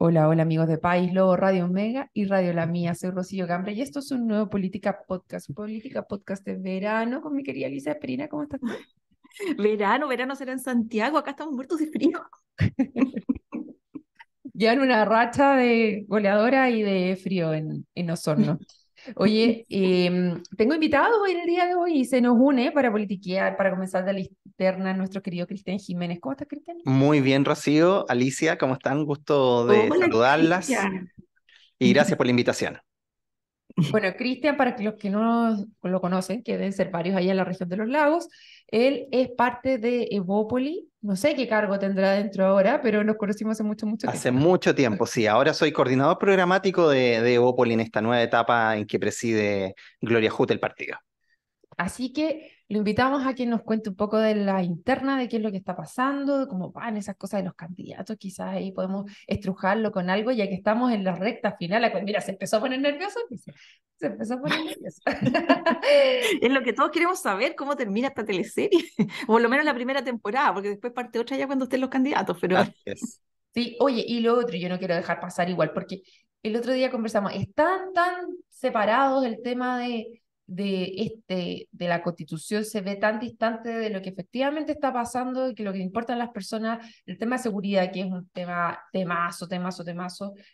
Hola, hola amigos de País Lobo, Radio Omega y Radio La Mía. Soy Rocío Gambre y esto es un nuevo Política Podcast de verano con mi querida Lisa Esperina. ¿Cómo estás tú? Verano será en Santiago, acá estamos muertos de frío. Llevan una racha de goleadora y de frío en Osorno. Oye, tengo invitados hoy en el día de hoy y se nos une para politiquear, para comenzar de la interna nuestro querido Cristian Jiménez. ¿Cómo estás, Cristian? Muy bien, Rocío, Alicia, ¿cómo están? Gusto de Hola, saludarlas Cristian. y gracias por la invitación. Bueno, Cristian, para que los que no lo conocen, que deben ser varios allá en la región de los lagos, él es parte de Evópoli. No sé qué cargo tendrá dentro ahora, pero nos conocimos hace mucho, mucho tiempo. Hace mucho tiempo, sí, ahora soy coordinador programático de Evópoli en esta nueva etapa en que preside Gloria Hutt el partido. Así que lo invitamos a que nos cuente un poco de la interna, de qué es lo que está pasando, de cómo van esas cosas de los candidatos. Quizás ahí podemos estrujarlo con algo, ya que estamos en la recta final. Mira, se empezó a poner nervioso, dice. Se empezó a poner nervioso. Es lo que todos queremos saber, cómo termina esta teleserie, o por lo menos la primera temporada, porque después parte otra ya cuando estén los candidatos, pero Así es. Sí, oye, y lo otro, yo no quiero dejar pasar igual, porque el otro día conversamos, están tan separados el tema de la Constitución, se ve tan distante de lo que efectivamente está pasando y que lo que importa a las personas, el tema de seguridad, que es un tema temazo,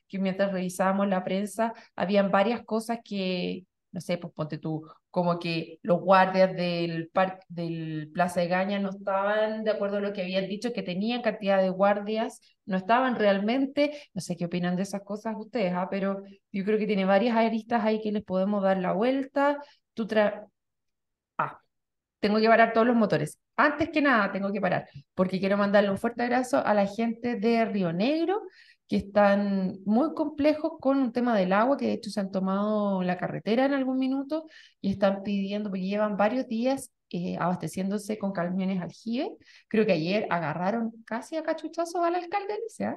que mientras revisábamos la prensa, habían varias cosas que, no sé, pues ponte tú, como que los guardias del Plaza de Gaña no estaban de acuerdo a lo que habían dicho, que tenían cantidad de guardias, no estaban realmente, no sé qué opinan de esas cosas ustedes, pero yo creo que tiene varias aristas ahí que les podemos dar la vuelta. Tú tra ah, Tengo que parar todos los motores. Antes que nada, tengo que parar, porque quiero mandarle un fuerte abrazo a la gente de Río Negro, que están muy complejos con un tema del agua, que de hecho se han tomado la carretera en algún minuto y están pidiendo, porque llevan varios días abasteciéndose con camiones aljibe. Creo que ayer agarraron casi a cachuchazos al alcalde, Alicia.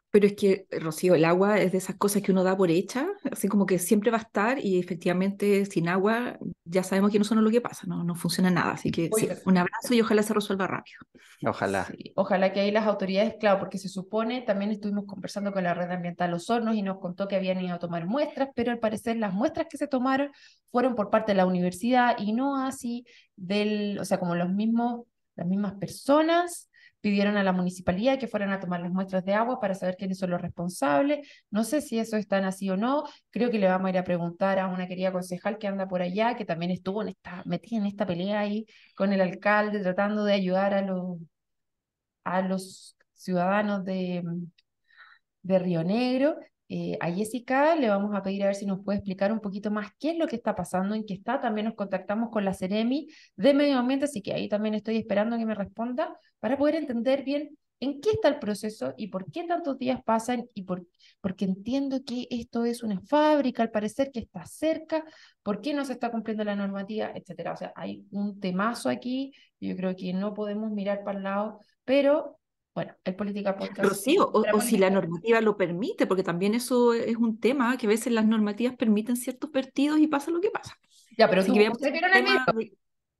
Pero es que, Rocío, el agua es de esas cosas que uno da por hecha, así como que siempre va a estar y efectivamente sin agua ya sabemos que no son lo que pasa, no funciona nada. Así que sí, Oiga, un abrazo y ojalá se resuelva rápido. Ojalá. sí, ojalá que ahí las autoridades, claro, porque se supone, también estuvimos conversando con la Red Ambiental Los Hornos y nos contó que habían ido a tomar muestras, pero al parecer las muestras que se tomaron fueron por parte de la universidad y no así o sea, como las mismas personas pidieron a la municipalidad que fueran a tomar las muestras de agua para saber quiénes son los responsables. No sé si eso es tan así o no. Creo que le vamos a ir a preguntar a una querida concejal que anda por allá, que también estuvo metida en esta pelea ahí con el alcalde, tratando de ayudar a los ciudadanos de Río Negro. A Jessica le vamos a pedir a ver si nos puede explicar un poquito más qué es lo que está pasando, en qué está. También nos contactamos con la Seremi de Medio Ambiente, así que ahí también estoy esperando que me responda para poder entender bien en qué está el proceso y por qué tantos días pasan porque entiendo que esto es una fábrica, al parecer que está cerca, por qué no se está cumpliendo la normativa, etcétera. O sea, hay un temazo aquí, yo creo que no podemos mirar para el lado, pero bueno, el Política Podcast. Rocío, Para o si la política. normativa lo permite, porque también eso es un tema, que a veces las normativas permiten ciertos vertidos y pasa lo que pasa. Ya, pero Así que veamos ustedes el vieron el video. tema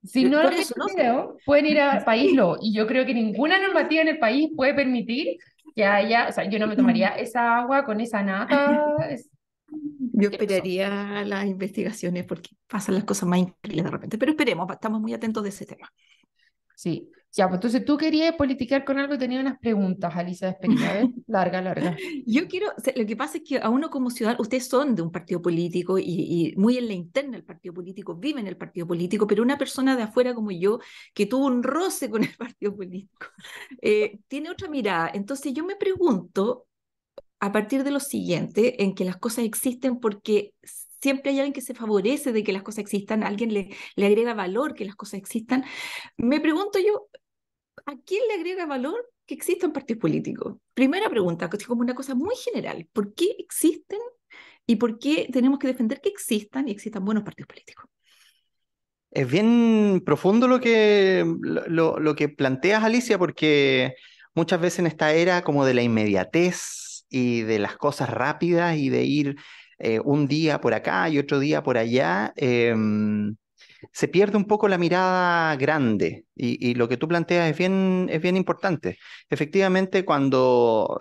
Si no lo por han eso, visto ¿no? el video, pueden ir a País Lo. Y yo creo que ninguna normativa en el país puede permitir que haya, o sea, yo no me tomaría esa agua con esa nata. Es Yo asqueroso. esperaría las investigaciones porque pasan las cosas más increíbles de repente, pero esperemos, estamos muy atentos de ese tema. Sí. Ya, pues entonces tú querías politiquear con algo y tenía unas preguntas, Alicia Esperina. A ver, larga, larga. Yo quiero, o sea, lo que pasa es que a uno como ciudadano, ustedes son de un partido político y muy en la interna del partido político, viven en el partido político, pero una persona de afuera como yo, que tuvo un roce con el partido político, tiene otra mirada. Entonces yo me pregunto, a partir de lo siguiente, en que las cosas existen porque siempre hay alguien que se favorece de que las cosas existan, alguien le agrega valor que las cosas existan. Me pregunto yo, ¿a quién le agrega valor que existan partidos políticos? Primera pregunta, que es como una cosa muy general. ¿Por qué existen y por qué tenemos que defender que existan y existan buenos partidos políticos? Es bien profundo lo que planteas, Alicia, porque muchas veces en esta era como de la inmediatez y de las cosas rápidas y de ir un día por acá y otro día por allá, se pierde un poco la mirada grande y lo que tú planteas es bien importante. Efectivamente, cuando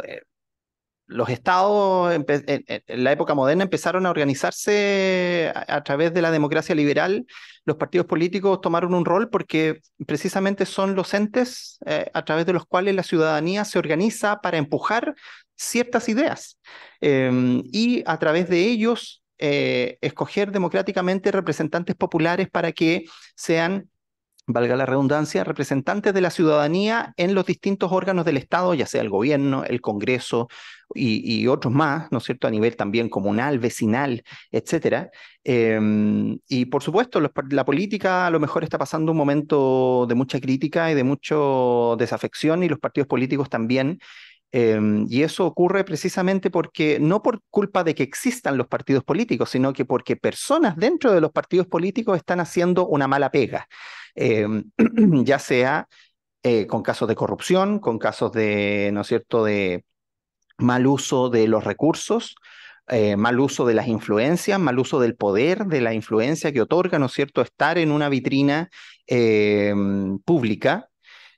los estados en la época moderna empezaron a organizarse a través de la democracia liberal. Los partidos políticos tomaron un rol porque precisamente son los entes a través de los cuales la ciudadanía se organiza para empujar ciertas ideas y a través de ellos escoger democráticamente representantes populares para que sean, valga la redundancia, representantes de la ciudadanía en los distintos órganos del Estado, ya sea el gobierno, el Congreso y otros más, ¿no es cierto?, a nivel también comunal, vecinal, etcétera. Y por supuesto, la política a lo mejor está pasando un momento de mucha crítica y de mucha desafección, y los partidos políticos también. Y eso ocurre precisamente porque, no por culpa de que existan los partidos políticos, sino que porque personas dentro de los partidos políticos están haciendo una mala pega, eh, ya sea con casos de corrupción, con casos de, ¿no es cierto?, de mal uso de los recursos, mal uso de las influencias, mal uso del poder, de la influencia que otorga, ¿no es cierto?, estar en una vitrina pública.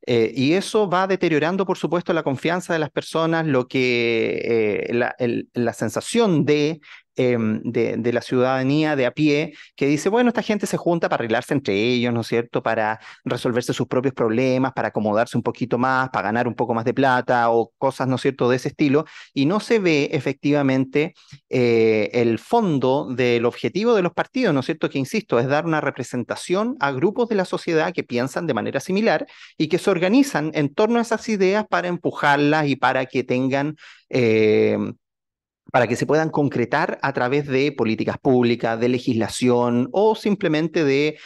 Y eso va deteriorando, por supuesto, la confianza de las personas, lo que la sensación de la ciudadanía de a pie, que dice, bueno, esta gente se junta para arreglarse entre ellos, ¿no es cierto?, para resolverse sus propios problemas, para acomodarse un poquito más, para ganar un poco más de plata o cosas, ¿no es cierto?, de ese estilo, y no se ve efectivamente el fondo del objetivo de los partidos, ¿no es cierto?, que insisto, es dar una representación a grupos de la sociedad que piensan de manera similar y que se organizan en torno a esas ideas para empujarlas y para que tengan, para que se puedan concretar a través de políticas públicas, de legislación o simplemente de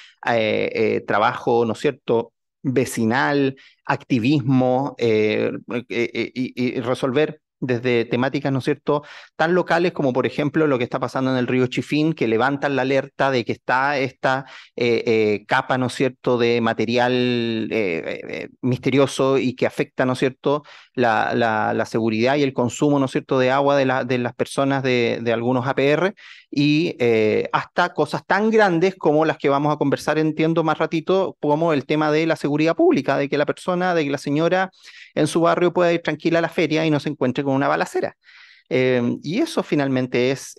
trabajo, ¿no es cierto?, vecinal, activismo, y resolver desde temáticas, ¿no es cierto?, tan locales como, por ejemplo, lo que está pasando en el río Chifín, que levantan la alerta de que está esta capa, ¿no es cierto?, de material misterioso y que afecta, ¿no es cierto?, la seguridad y el consumo, ¿no es cierto?, de agua de las personas de algunos APR, y hasta cosas tan grandes como las que vamos a conversar, entiendo, más ratito, como el tema de la seguridad pública, de que la persona, de que la señora en su barrio pueda ir tranquila a la feria y no se encuentre con una balacera. Y eso finalmente es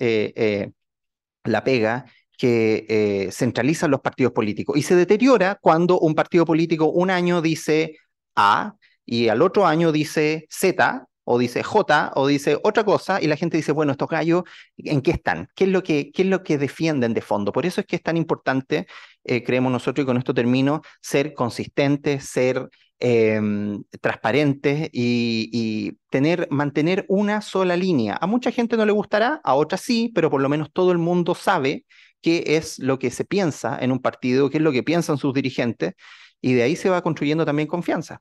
la pega que centralizan los partidos políticos, y se deteriora cuando un partido político un año dice A y al otro año dice Z o dice J o dice otra cosa, y la gente dice, bueno, estos gallos, ¿en qué están? Qué es lo que defienden de fondo? Por eso es que es tan importante, creemos nosotros, y con esto termino, ser consistentes, ser transparentes y mantener una sola línea. A mucha gente no le gustará, a otras sí, pero por lo menos todo el mundo sabe qué es lo que se piensa en un partido, qué es lo que piensan sus dirigentes, y de ahí se va construyendo también confianza.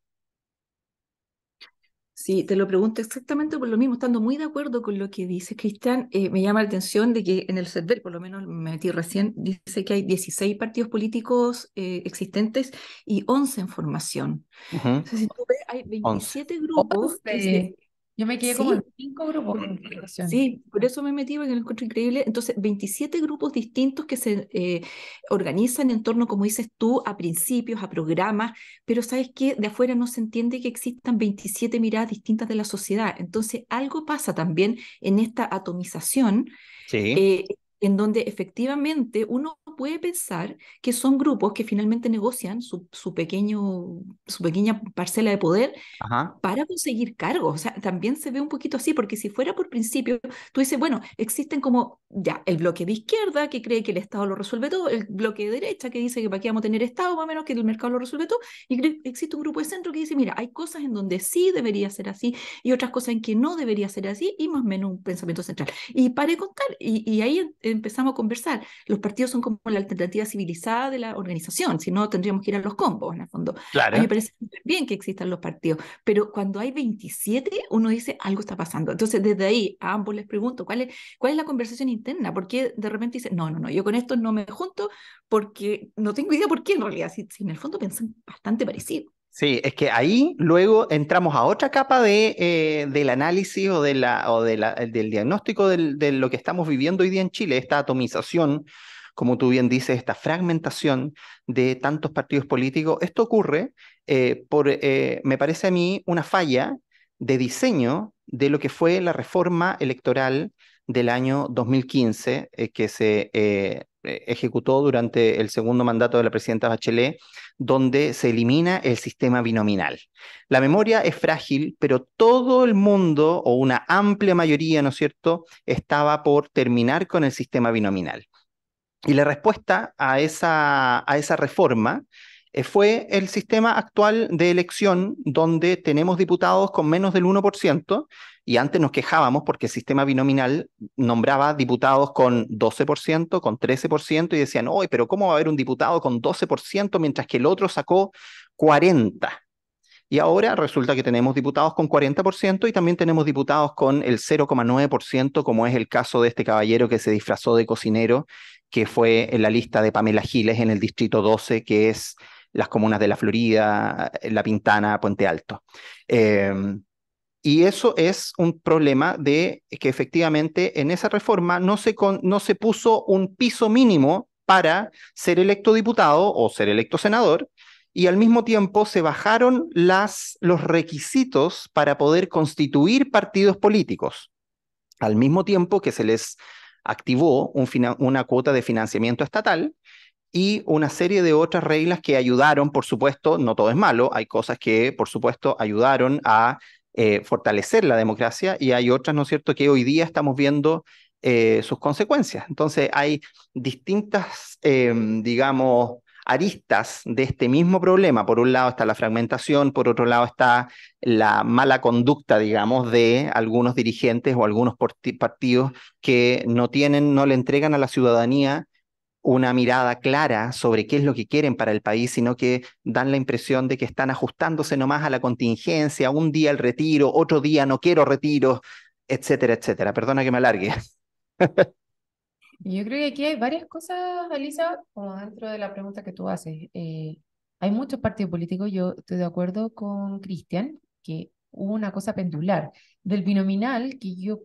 Sí, te lo pregunto exactamente por lo mismo, estando muy de acuerdo con lo que dice Cristian. Me llama la atención de que en el CERVEL, por lo menos me metí recién, dice que hay 16 partidos políticos existentes y 11 en formación. Ujú. Entonces, si tú ves, hay 11. 27 grupos que se... Yo me quedé como Sí, en 5 grupos de investigación. sí, por eso me metí, porque lo encuentro increíble. Entonces, 27 grupos distintos que se organizan en torno, como dices tú, a principios, a programas, pero ¿sabes qué? De afuera no se entiende que existan 27 miradas distintas de la sociedad. Entonces, algo pasa también en esta atomización, Sí, eh, en donde efectivamente uno puede pensar que son grupos que finalmente negocian su pequeña parcela de poder ajá, para conseguir cargos. O sea, también se ve un poquito así, porque si fuera por principio, tú dices, bueno, existen como ya el bloque de izquierda que cree que el Estado lo resuelve todo, el bloque de derecha que dice que para qué vamos a tener Estado, más o menos que el mercado lo resuelve todo, y existe un grupo de centro que dice, mira, hay cosas en donde sí debería ser así y otras cosas en que no debería ser así, y más o menos un pensamiento central. Y para de contar, y ahí empezamos a conversar. Los partidos son como la alternativa civilizada de la organización, si no tendríamos que ir a los combos, en el fondo. A mí me claro. parece bien que existan los partidos, pero cuando hay 27, uno dice, algo está pasando. Entonces, desde ahí, a ambos les pregunto, ¿cuál es la conversación interna? ¿Por qué de repente dicen, no, no, no, yo con esto no me junto porque no tengo idea por qué en realidad, si en el fondo piensan bastante parecido? Sí, es que ahí luego entramos a otra capa del análisis del diagnóstico de lo que estamos viviendo hoy día en Chile, esta atomización, como tú bien dices, esta fragmentación de tantos partidos políticos. Esto ocurre me parece a mí, una falla de diseño de lo que fue la reforma electoral del año 2015, que se ejecutó durante el segundo mandato de la presidenta Bachelet, donde se elimina el sistema binominal. La memoria es frágil, pero todo el mundo, o una amplia mayoría, ¿no es cierto?, estaba por terminar con el sistema binominal. Y la respuesta a esa reforma fue el sistema actual de elección, donde tenemos diputados con menos del 1%, y antes nos quejábamos porque el sistema binominal nombraba diputados con 12%, con 13%, y decían, oye, pero ¿cómo va a haber un diputado con 12% mientras que el otro sacó 40%? Y ahora resulta que tenemos diputados con 40% y también tenemos diputados con el 0,9%, como es el caso de este caballero que se disfrazó de cocinero, que fue en la lista de Pamela Giles en el distrito 12, que es las comunas de La Florida, La Pintana, Puente Alto. Eh, y eso es un problema de que efectivamente en esa reforma no se puso un piso mínimo para ser electo diputado o ser electo senador, y al mismo tiempo se bajaron los requisitos para poder constituir partidos políticos, al mismo tiempo que se les activó una cuota de financiamiento estatal y una serie de otras reglas que ayudaron, por supuesto, no todo es malo, hay cosas que, por supuesto, ayudaron a fortalecer la democracia, y hay otras, ¿no es cierto?, que hoy día estamos viendo sus consecuencias. Entonces, hay distintas, digamos, aristas de este mismo problema. Por un lado está la fragmentación, por otro lado está la mala conducta, digamos, de algunos dirigentes o algunos partidos que no le entregan a la ciudadanía una mirada clara sobre qué es lo que quieren para el país, sino que dan la impresión de que están ajustándose nomás a la contingencia, un día el retiro, otro día no quiero retiro, etcétera, etcétera. Perdona que me alargue. Y yo creo que aquí hay varias cosas, Elisa, como dentro de la pregunta que tú haces. Hay muchos partidos políticos, yo estoy de acuerdo con Cristian, que hubo una cosa pendular del binominal que yo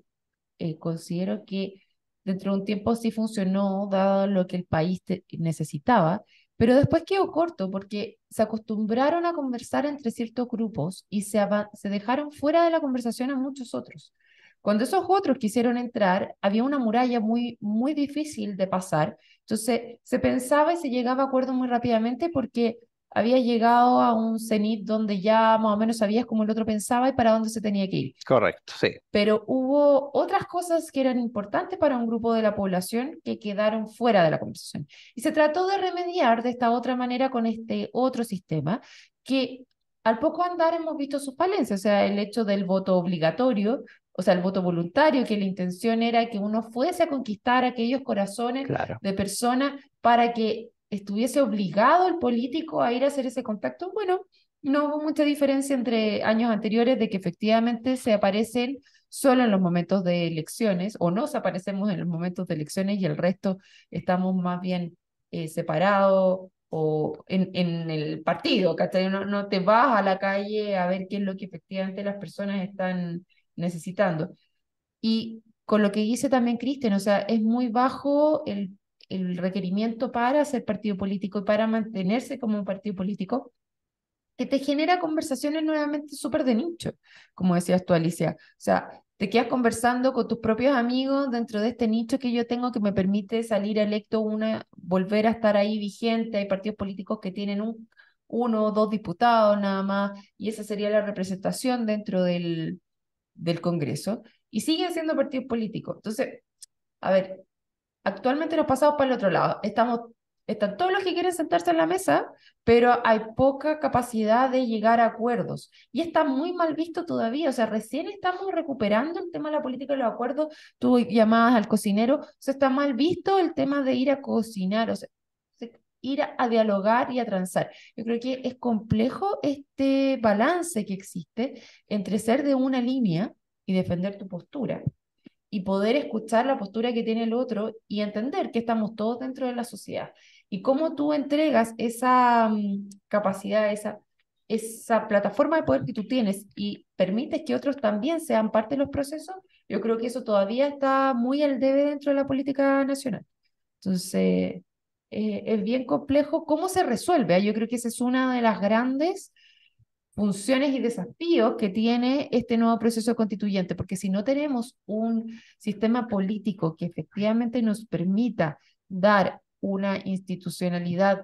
considero que dentro de un tiempo sí funcionó, dado lo que el país necesitaba, pero después quedó corto porque se acostumbraron a conversar entre ciertos grupos y se dejaron fuera de la conversación a muchos otros. Cuando esos otros quisieron entrar, había una muralla muy, muy difícil de pasar. Entonces, se pensaba y se llegaba a acuerdos muy rápidamente porque había llegado a un cenit donde ya más o menos sabías cómo el otro pensaba y para dónde se tenía que ir. Correcto, sí. Pero hubo otras cosas que eran importantes para un grupo de la población que quedaron fuera de la conversación. Y se trató de remediar de esta otra manera con este otro sistema que al poco andar hemos visto sus falencias, o sea, el hecho del voto obligatorio, o sea, el voto voluntario, que la intención era que uno fuese a conquistar aquellos corazones Claro. de personas para que estuviese obligado el político a ir a hacer ese contacto. Bueno, no hubo mucha diferencia entre años anteriores de que efectivamente se aparecen solo en los momentos de elecciones, o nos aparecemos en los momentos de elecciones y el resto estamos más bien separados o en el partido, ¿cachai? No, no te vas a la calle a ver qué es lo que efectivamente las personas están necesitando. Y con lo que dice también Cristian, o sea, es muy bajo el requerimiento para ser partido político y para mantenerse como un partido político que te genera conversaciones nuevamente súper de nicho, como decías tú, Alicia. O sea, te quedas conversando con tus propios amigos dentro de este nicho que yo tengo que me permite salir electo volver a estar ahí vigente. Hay partidos políticos que tienen uno o dos diputados nada más, y esa sería la representación dentro del Congreso, y siguen siendo partidos políticos. Entonces, a ver, actualmente nos pasamos para el otro lado. Están todos los que quieren sentarse en la mesa, pero hay poca capacidad de llegar a acuerdos. Y está muy mal visto todavía. O sea, recién estamos recuperando el tema de la política de los acuerdos. Tú llamabas al cocinero. O sea, está mal visto el tema de ir a cocinar, o sea, ir a dialogar y a transar. Yo creo que es complejo este balance que existe entre ser de una línea y defender tu postura y poder escuchar la postura que tiene el otro y entender que estamos todos dentro de la sociedad. Y cómo tú entregas esa capacidad, esa plataforma de poder que tú tienes y permites que otros también sean parte de los procesos, yo creo que eso todavía está muy al debe dentro de la política nacional. Entonces, es bien complejo cómo se resuelve. Yo creo que esa es una de las grandes funciones y desafíos que tiene este nuevo proceso constituyente, porque si no tenemos un sistema político que efectivamente nos permita dar una institucionalidad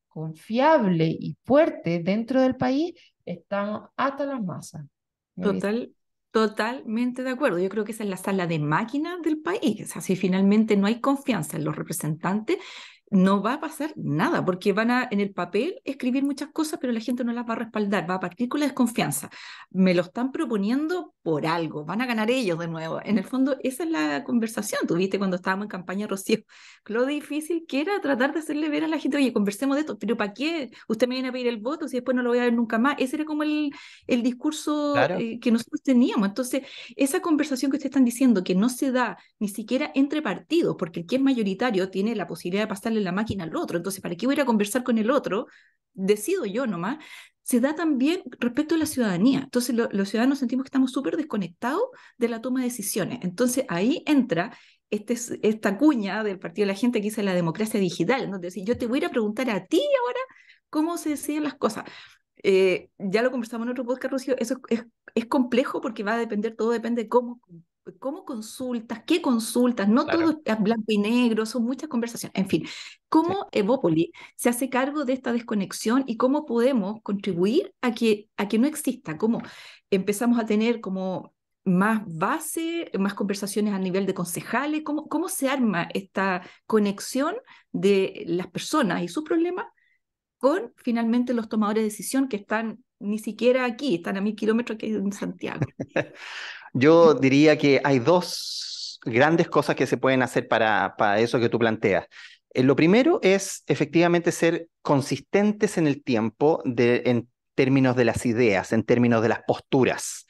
confiable y fuerte dentro del país, estamos hasta las masas. Total, totalmente de acuerdo. Yo creo que esa es la sala de máquinas del país. O sea, si finalmente no hay confianza en los representantes, no va a pasar nada, porque van a en el papel escribir muchas cosas, pero la gente no las va a respaldar, va a partir con la desconfianza. Me lo están proponiendo por algo, van a ganar ellos de nuevo. En el fondo, esa es la conversación. Tuviste cuando estábamos en campaña, Rocío, lo difícil que era tratar de hacerle ver a la gente, oye, conversemos de esto, pero ¿para qué? Usted me viene a pedir el voto si después no lo voy a ver nunca más. Ese era como el discurso Claro. que nosotros teníamos. Entonces, esa conversación que ustedes están diciendo, que no se da ni siquiera entre partidos, porque el que es mayoritario tiene la posibilidad de pasarle la máquina al otro. Entonces, ¿para qué voy a ir a conversar con el otro? Decido yo nomás. Se da también respecto a la ciudadanía. Entonces, los ciudadanos sentimos que estamos súper desconectados de la toma de decisiones. Entonces, ahí entra esta cuña del Partido de la Gente que dice la democracia digital, ¿no? Es decir, yo te voy a ir a preguntar a ti ahora cómo se deciden las cosas. Ya lo conversamos en otro podcast, Rocío, eso es complejo porque va a depender, todo depende de cómo consultas, no Claro. todo es blanco y negro, son muchas conversaciones. En fin, Sí. ¿cómo Evópoli se hace cargo de esta desconexión y cómo podemos contribuir a que no exista? ¿Cómo empezamos a tener como más base, más conversaciones a nivel de concejales? ¿Cómo se arma esta conexión de las personas y sus problemas con finalmente los tomadores de decisión que están ni siquiera aquí, están a 1000 kilómetros aquí en Santiago? Yo diría que hay dos grandes cosas que se pueden hacer para eso que tú planteas. Lo primero es efectivamente ser consistentes en el tiempo en términos de las ideas, en términos de las posturas.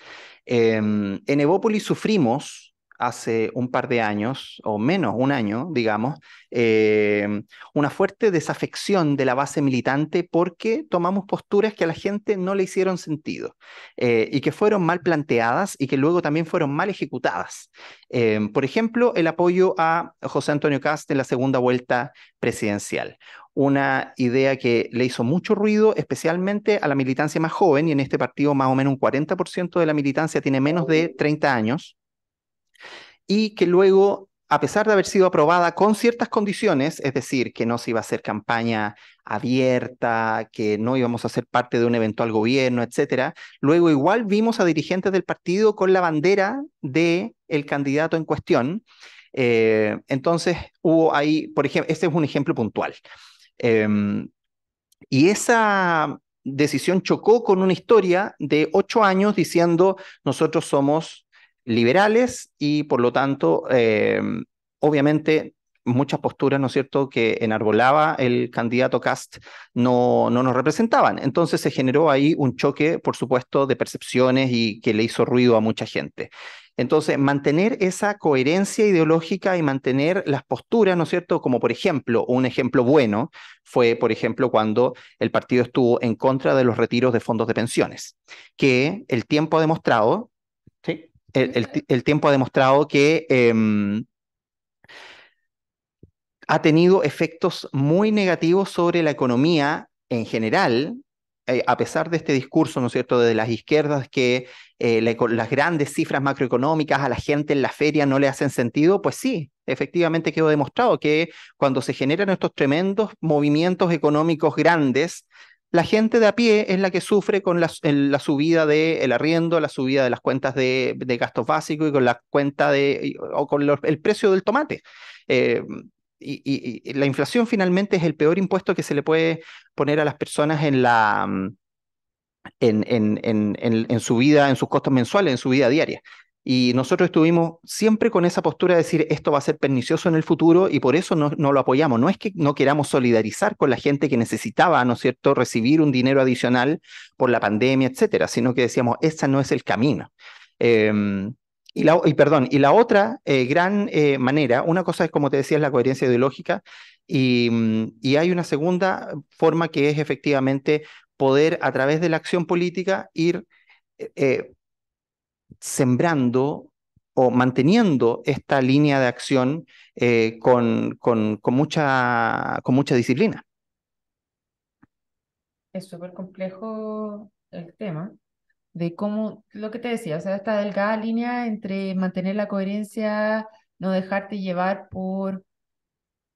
En Evópolis sufrimos hace un par de años, o menos, un año, digamos, una fuerte desafección de la base militante porque tomamos posturas que a la gente no le hicieron sentido y que fueron mal planteadas y que luego también fueron mal ejecutadas. Por ejemplo, el apoyo a José Antonio Kast en la segunda vuelta presidencial. Una idea que le hizo mucho ruido, especialmente a la militancia más joven, y en este partido más o menos un 40% de la militancia tiene menos de 30 años, y que luego, a pesar de haber sido aprobada con ciertas condiciones, es decir, que no se iba a hacer campaña abierta, que no íbamos a ser parte de un eventual gobierno, etcétera, luego igual vimos a dirigentes del partido con la bandera del candidato en cuestión. Entonces hubo ahí, por ejemplo, este es un ejemplo puntual. Y esa decisión chocó con una historia de 8 años diciendo nosotros somos liberales y por lo tanto, obviamente, muchas posturas, ¿no es cierto?, que enarbolaba el candidato Kast no nos representaban. Entonces se generó ahí un choque, por supuesto, de percepciones y que le hizo ruido a mucha gente. Entonces, mantener esa coherencia ideológica y mantener las posturas, ¿no es cierto? Como por ejemplo, un ejemplo bueno fue, por ejemplo, cuando el partido estuvo en contra de los retiros de fondos de pensiones, que el tiempo ha demostrado, ¿sí? El tiempo ha demostrado que ha tenido efectos muy negativos sobre la economía en general, a pesar de este discurso, ¿no es cierto?, de las izquierdas que las grandes cifras macroeconómicas a la gente en la feria no le hacen sentido, pues sí, efectivamente quedó demostrado que cuando se generan estos tremendos movimientos económicos grandes, la gente de a pie es la que sufre con la subida del arriendo, la subida de las cuentas de gastos básicos y con la cuenta o con el precio del tomate. Eh, y la inflación finalmente es el peor impuesto que se le puede poner a las personas en su vida, en sus costos mensuales, en su vida diaria. Y nosotros estuvimos siempre con esa postura de decir esto va a ser pernicioso en el futuro y por eso no lo apoyamos. No es que no queramos solidarizar con la gente que necesitaba, ¿no es cierto?, recibir un dinero adicional por la pandemia, etcétera, sino que decíamos, ese no es el camino. Eh, y la otra gran manera, una cosa es, como te decía, es la coherencia ideológica, y hay una segunda forma que es efectivamente poder a través de la acción política ir eh, sembrando o manteniendo esta línea de acción con mucha disciplina. Es súper complejo el tema de cómo, lo que te decía, o sea, esta delgada línea entre mantener la coherencia, no dejarte llevar por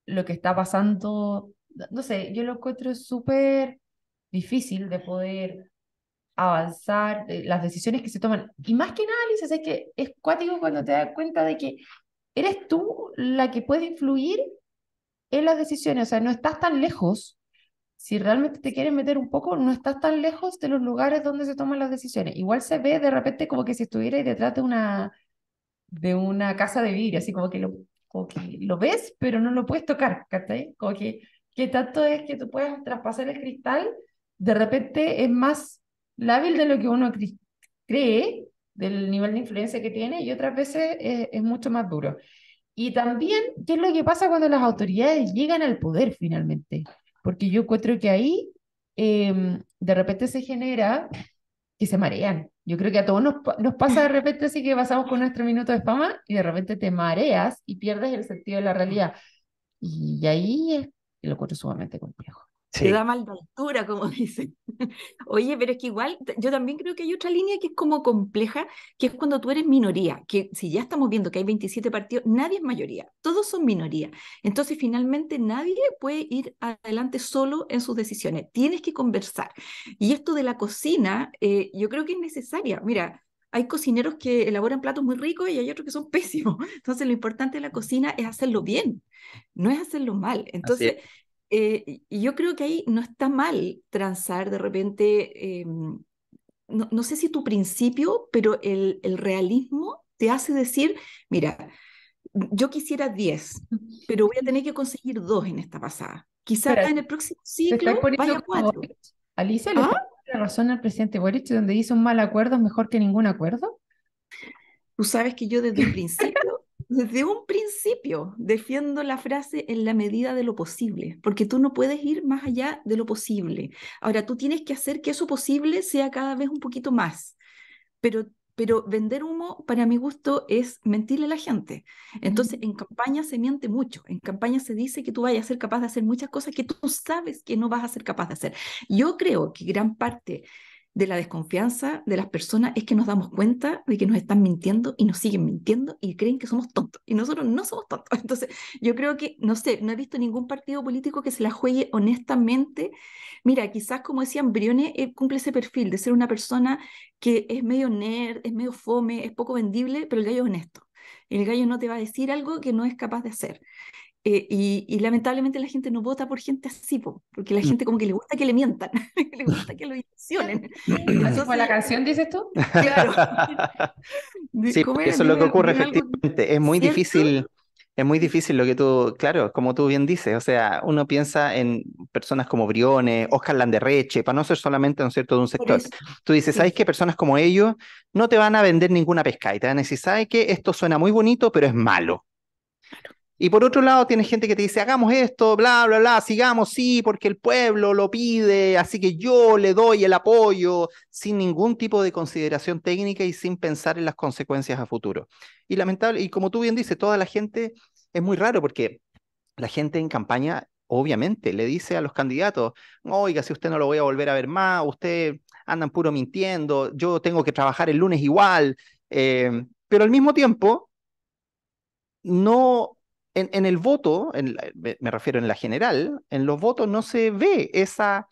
lo que está pasando, no sé, yo lo encuentro súper difícil de poder avanzar, de las decisiones que se toman. Y más que nada, Lisa, es que es cuático cuando te das cuenta de que eres tú la que puede influir en las decisiones, o sea, no estás tan lejos. Si realmente te quieres meter un poco, no estás tan lejos de los lugares donde se toman las decisiones. Igual se ve de repente como que si estuvierais detrás de una casa de vidrio, así como que lo ves, pero no lo puedes tocar, ¿cachai? Como que tanto es que tú puedas traspasar el cristal, de repente es más lábil de lo que uno cree, del nivel de influencia que tiene, y otras veces es mucho más duro. Y también, ¿qué es lo que pasa cuando las autoridades llegan al poder finalmente? Porque yo encuentro que ahí de repente se genera que se marean. Yo creo que a todos nos pasa de repente así que pasamos con nuestro minuto de fama y de repente te mareas y pierdes el sentido de la realidad. Y ahí es, lo encuentro sumamente complejo. Te Sí, da mal de altura, como dicen. Oye, pero es que igual, yo también creo que hay otra línea que es como compleja, que es cuando tú eres minoría, que si ya estamos viendo que hay 27 partidos, nadie es mayoría, todos son minoría. Entonces, finalmente, nadie puede ir adelante solo en sus decisiones, tienes que conversar. Y esto de la cocina, yo creo que es necesaria. Mira, hay cocineros que elaboran platos muy ricos y hay otros que son pésimos. Entonces, lo importante de la cocina es hacerlo bien, no es hacerlo mal. así es. Entonces, y yo creo que ahí no está mal transar de repente, no sé si tu principio, pero el realismo te hace decir, mira, yo quisiera 10, pero voy a tener que conseguir 2 en esta pasada. Quizás Espera, en el próximo te estáis ciclo poniendo vaya como 4. Boric. Alicia, ¿le ¿Ah? está dando la razón al presidente Boric donde dice un mal acuerdo es mejor que ningún acuerdo? Tú sabes que yo desde un principio, defiendo la frase en la medida de lo posible, porque tú no puedes ir más allá de lo posible. Ahora, tú tienes que hacer que eso posible sea cada vez un poquito más. Pero vender humo, para mi gusto, es mentirle a la gente. Entonces, Mm. en campaña se miente mucho. En campaña se dice que tú vayas a ser capaz de hacer muchas cosas que tú sabes que no vas a ser capaz de hacer. Yo creo que gran parte de la desconfianza de las personas es que nos damos cuenta de que nos están mintiendo y nos siguen mintiendo y creen que somos tontos. Y nosotros no somos tontos. Entonces, yo creo que, no sé, no he visto ningún partido político que se la juegue honestamente. Mira, quizás como decían, Briones cumple ese perfil de ser una persona que es medio nerd, es medio fome, es poco vendible, pero el gallo es honesto. El gallo no te va a decir algo que no es capaz de hacer. Y lamentablemente la gente no vota por gente así, po, porque la gente como que le gusta que le mientan, le gusta que lo ilusionen. Así como la Entonces, canción, dices tú. claro, Sí, ¿cómo era? eso es lo que ocurre Dime algo efectivamente. cierto. Es muy difícil lo que tú, claro, como tú bien dices, o sea, uno piensa en personas como Briones, Oscar Landerreche, para no ser solamente, ¿no es cierto?, de un Por sector. eso, Tú dices, ¿sabes sí. qué? Personas como ellos no te van a vender ninguna pesca y te van a decir, ¿sabes qué? Esto suena muy bonito, pero es malo. Y por otro lado, tienes gente que te dice, hagamos esto, bla, bla, bla, sigamos, sí, porque el pueblo lo pide, así que yo le doy el apoyo, sin ningún tipo de consideración técnica y sin pensar en las consecuencias a futuro. Y lamentable, y como tú bien dices, toda la gente, es muy raro porque la gente en campaña, obviamente, le dice a los candidatos, oiga, si usted no lo voy a volver a ver más, usted andan puro mintiendo, yo tengo que trabajar el lunes igual, pero al mismo tiempo no, en el voto, me refiero en la general, en los votos no se ve esa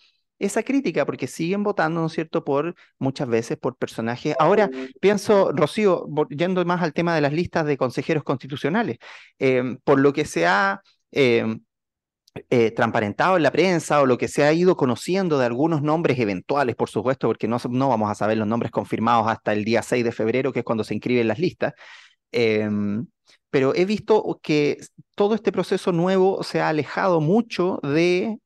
crítica porque siguen votando, ¿no es cierto?, por muchas veces por personajes. Ahora pienso, Rocío, yendo más al tema de las listas de consejeros constitucionales, por lo que se ha eh, transparentado en la prensa o lo que se ha ido conociendo de algunos nombres eventuales, por supuesto, porque no vamos a saber los nombres confirmados hasta el día 6 de febrero, que es cuando se inscriben las listas. Em, pero he visto que todo este proceso nuevo se ha alejado mucho de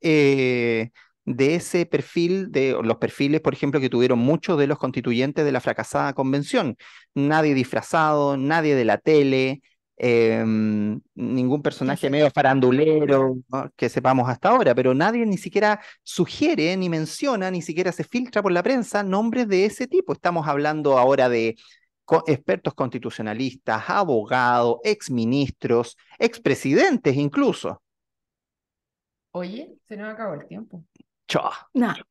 ese perfil, de los perfiles, por ejemplo, que tuvieron muchos de los constituyentes de la fracasada convención. Nadie disfrazado, nadie de la tele, ningún Que personaje se, medio farandulero, ¿no?, que sepamos hasta ahora, pero nadie ni siquiera sugiere, ni menciona, ni siquiera se filtra por la prensa nombres de ese tipo. Estamos hablando ahora de expertos constitucionalistas, abogados, exministros, expresidentes incluso. Oye, se nos acabó el tiempo. Chua. Nada.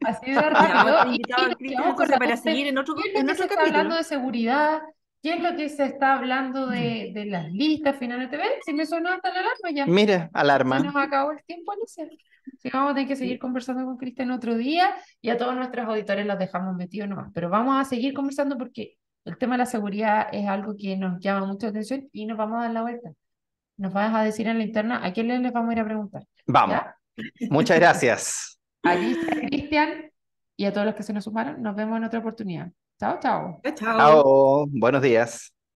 Así de Ya rápido. vamos a estar Y invitados a nos Cristian quedamos con entonces la para duda de seguir en otro, qué es lo en que se otro está hablando capítulo. de seguridad, qué es lo que se está hablando Mm. de las listas finales. ¿Te ves? Si me sonó hasta la alarma ya. Mira, Se alarma. nos acabó el tiempo, Alicia. Así que vamos a tener que seguir conversando con Cristian otro día y a todos nuestros auditores los dejamos metidos nomás. Pero vamos a seguir conversando porque el tema de la seguridad es algo que nos llama mucho la atención y nos vamos a dar la vuelta. Nos vas a decir en la interna a quién les vamos a ir a preguntar. Vamos. ¿Ya? Muchas gracias. Alicia, Cristian y a todos los que se nos sumaron. Nos vemos en otra oportunidad. Chao, chao. Chao, chao. Chao. Buenos días.